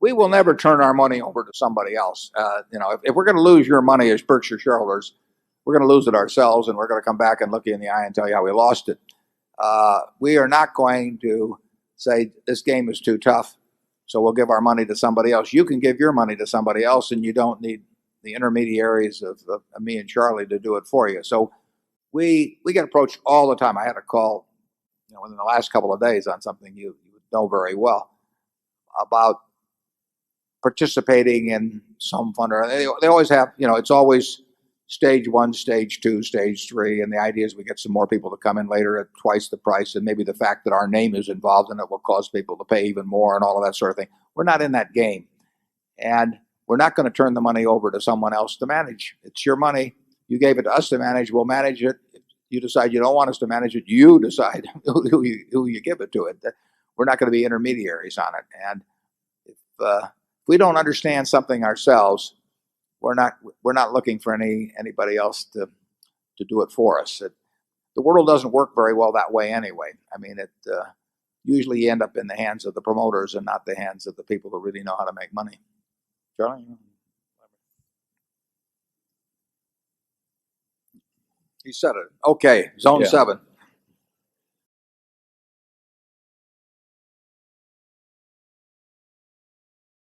we will never turn our money over to somebody else. If we're going to lose your money as Berkshire shareholders, we're going to lose it ourselves, and we're going to come back and look you in the eye and tell you how we lost it. We are not going to say this game is too tough, so we'll give our money to somebody else. You can give your money to somebody else, and you don't need the intermediaries of me and Charlie to do it for you. So we get approached all the time. I had a call, within the last couple of days on something you know very well about participating in some fund. Or they always have, it's always stage 1, stage 2, stage 3, and the idea is we get some more people to come in later at twice the price, and maybe the fact that our name is involved in it will cause people to pay even more and all of that sort of thing. We're not in that game, and we're not going to turn the money over to someone else to manage. It's your money. You gave it to us to manage. We'll manage it. If you decide you don't want us to manage it, you decide who you give it to. We're not going to be intermediaries on it. And if we don't understand something ourselves, we're not looking for anybody else to do it for us. The world doesn't work very well that way anyway. I mean, usually you end up in the hands of the promoters and not the hands of the people who really know how to make money. Charlie? He said it. Okay, zone 7.